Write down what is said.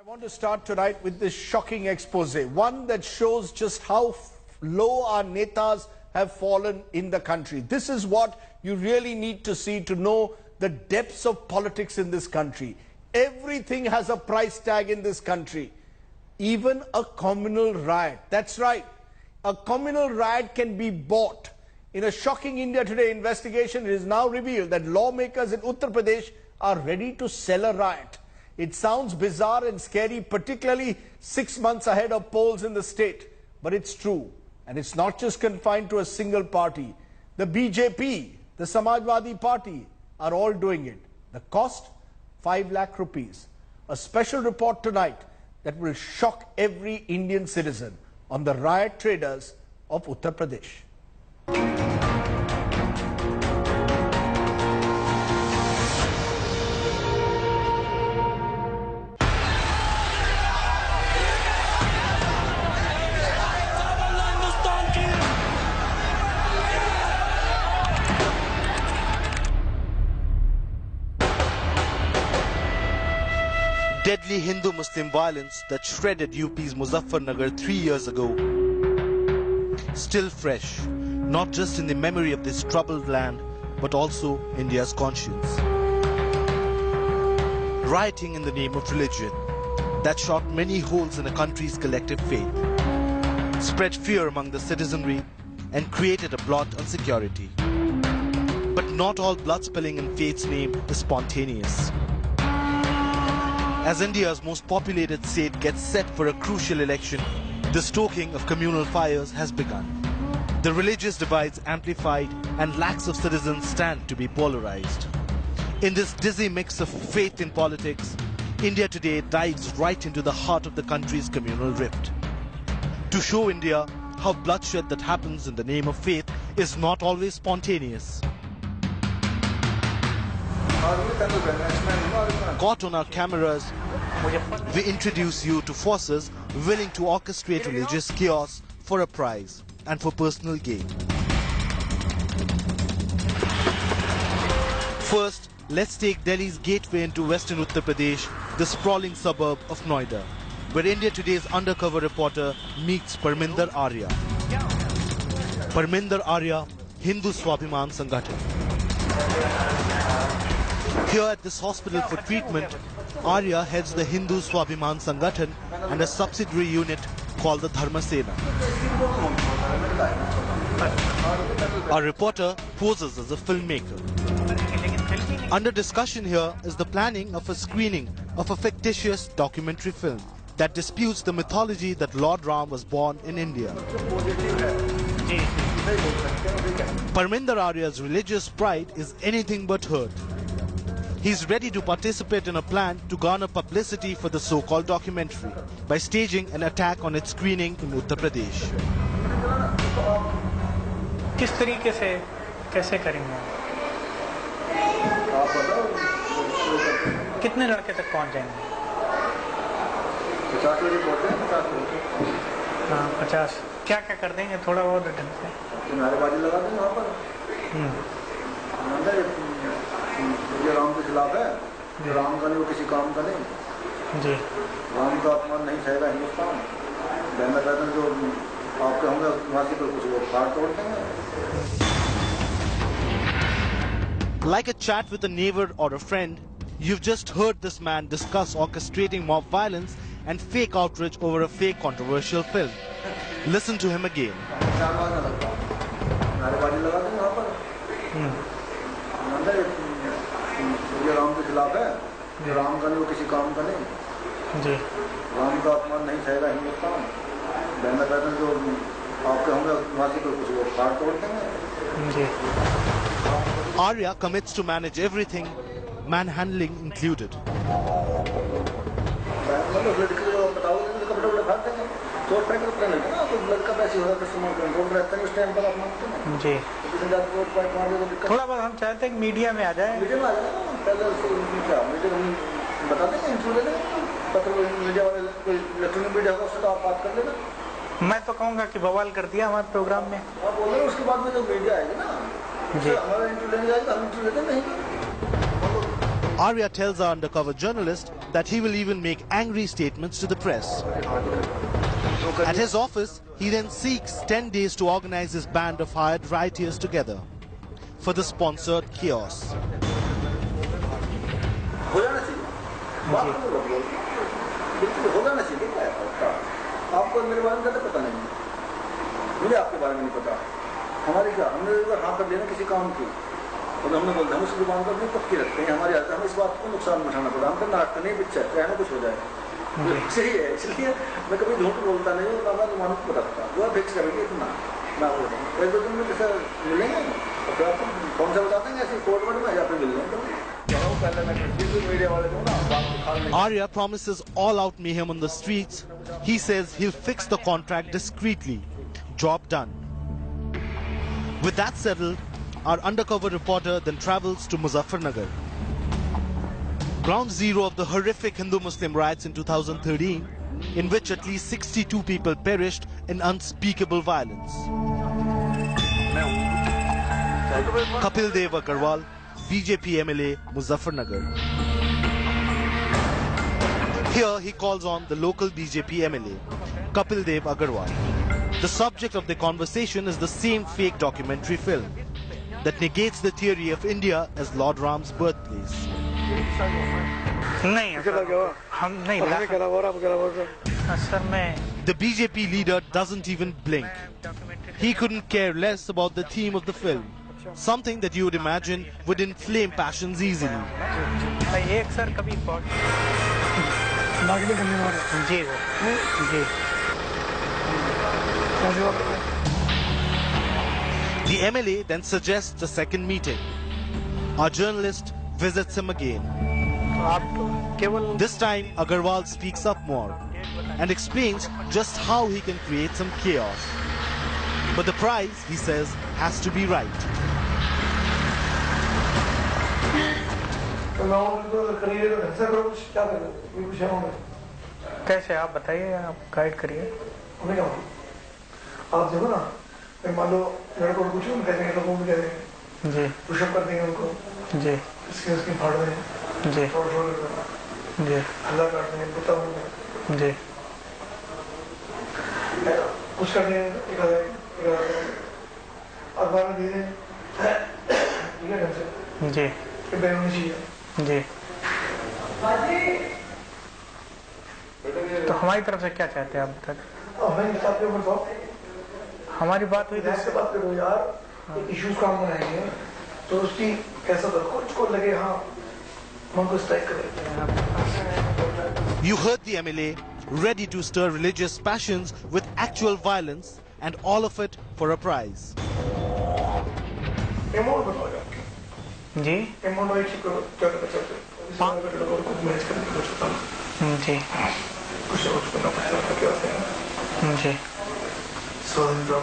want to start tonight with this shocking expose, one that shows just how low our netas have fallen in the country. This is what you really need to see to know the depths of politics in this country. Everything has a price tag in this country, even a communal riot. That's right, a communal riot can be bought. In a shocking India Today investigation, it is now revealed that lawmakers in Uttar Pradesh are ready to sell a riot. It sounds bizarre and scary, particularly 6 months ahead of polls in the state. But it's true. And it's not just confined to a single party. The BJP, the Samajwadi Party are all doing it. The cost? 5 lakh rupees. A special report tonight that will shock every Indian citizen on the riot traders of Uttar Pradesh. Deadly Hindu-Muslim violence that shredded UP's Muzaffarnagar 3 years ago. Still fresh, not just in the memory of this troubled land, but also India's conscience. Rioting in the name of religion that shot many holes in a country's collective faith, spread fear among the citizenry and created a blot on security. But not all blood spilling in faith's name is spontaneous. As India's most populated state gets set for a crucial election, the stoking of communal fires has begun. The religious divides amplified and lakhs of citizens stand to be polarized. In this dizzy mix of faith in politics, India Today dives right into the heart of the country's communal rift. To show India how bloodshed that happens in the name of faith is not always spontaneous. Caught on our cameras, we introduce you to forces willing to orchestrate religious chaos for a prize and for personal gain. First, let's take Delhi's gateway into western Uttar Pradesh, the sprawling suburb of Noida, where India Today's undercover reporter meets Parminder Arya. Parminder Arya, Hindu Swabhiman Sangathan. Here at this hospital for treatment, Arya heads the Hindu Swabhiman Sangathan and a subsidiary unit called the Dharma Sena. Our reporter poses as a filmmaker. Under discussion here is the planning of a screening of a fictitious documentary film that disputes the mythology that Lord Ram was born in India. Parminder Arya's religious pride is anything but hurt. He's ready to participate in a plan to garner publicity for the so-called documentary by staging an attack on its screening in Uttar Pradesh. किस तरीके से कैसे करेंगे? कितने लड़के तक पहुंच जाएंगे? 50 लोग पहुंचते हैं, 50 लोग। हाँ, 50। क्या क्या कर देंगे थोड़ा बहुत ढंग से? नारेबाजी लगा देंगे वहाँ पर। ये राम के खिलाफ है, राम का नहीं वो किसी काम का नहीं। जी। राम का अपमान नहीं सहेगा हिंदुस्तान। बैनर जो आपके होंगे वहाँ से कुछ लोग फाड़ तोड़ देंगे। Like a chat with a neighbor or a friend, you've just heard this man discuss orchestrating mob violence and fake outrage over a fake controversial film. Listen to him again. नारेबाजी लगा देंगे वहाँ पर। ये राम के खिलाफ है, राम का नहीं वो किसी काम का नहीं। जी। राम का अपमान नहीं सहेगा हिंदुस्तान। बैनर जो आपके होंगे वहाँ से कुछ लोग फाड़ तोड़ देंगे। जी। Arya commits to manage everything, manhandling included. जी। थोड़ा बहुत हम चाहते हैं कि मीडिया में आ जाए। मीडिया में आ जाए पहले मीडिया हम बता देंगे, इंटरव्यू ले लेंगे, पत्र मीडिया वाले कोई इलेक्ट्रॉनिक मीडिया होगा उससे तो आप बात कर लेना। मैं तो कहूँगा कि बवाल कर दिया हमारे प्रोग्राम में। आप बोल रहे उसके बाद में जो मीडिया आएगी ना, हमारा इंटरव्यू लेने जाएगा, हम इंटरव्यू लेते नहीं। Arya tells our undercover journalist that he will even make angry statements to the press. At his office, he then seeks 10 days to organize his band of hired rioters together for the sponsored chaos. हो जाना चाहिए, बात तो बिल्कुल हो जाना चाहिए। क्या है आपको मेरे बारे में ज़्यादा पता नहीं, मुझे आपके बारे में नहीं पता। हमारे क्या हमने हाँ कर लिया ना किसी काम की, और हमने बोलते हम उस दुकान पर अपनी पक्की रखते हैं, हमारे हम इस बात को नुकसान उठाना पड़ा, हम तो नाटक नहीं पिक्चर चाहे ना कुछ हो जाए, सही है। इसलिए मैं कभी झूठ बोलता नहीं हूँ, हमारे दुकान को रखता वो फिक्स करेंगे इतना ना बोल रहा हूँ। एक दो दिन में जैसे मिलेंगे तो फिर आपको कौन सा बताते हैं ऐसे कोर्ट में या फिर मिल जाएंगे। Arya promises all-out mayhem on the streets. He says he'll fix the contract discreetly. Job done. With that settled, our undercover reporter then travels to Muzaffarnagar, ground zero of the horrific Hindu-Muslim riots in 2013, in which at least 62 people perished in unspeakable violence. Kapil Dev Agarwal, BJP MLA, Muzaffarnagar. Here he calls on the local BJP MLA, Kapil Dev Agarwal. The subject of the conversation is the same fake documentary film that negates the theory of India as Lord Ram's birthplace. The BJP leader doesn't even blink. He couldn't care less about the theme of the film, something that you would imagine would inflame passions easily. The MLA then suggests a second meeting. Our journalist visits him again. This time, Agarwal speaks up more and explains just how he can create some chaos. But the price, he says, has to be right. कैसे आप बताइए, आप guide करिए। आप देखो ना, मान लो लड़कों को पूछो, कहेंगे लोगों को कहेंगे जी, पुशअप कर देंगे उनको जी, इसके फाड़ देंगे जी, जी, हल्ला कर देंगे, बुता होंगे जी, कुछ कर देंगे, अखबार में दे दें, ठीक है ढंग से जी, कि बैन होनी चाहिए जी। तो हमारी तरफ से क्या चाहते हैं आप बता दें? हमें बताते हो बताओ, हमारी बात हुई ऐसे बात करो यार, इश्यूज काम बनाएंगे तो उसकी कैसा तो कुछ को लगे हाँ मन को स्ट्राइक करे। You heard the MLA ready to stir religious passions with actual violence, and all of it for a prize. Amount बताओ यार जी, अमाउंट वाइज क्या करना चाहते हो? मैनेज करने की कोशिश करना जी, कुछ करना पड़ता है क्या होता है जी।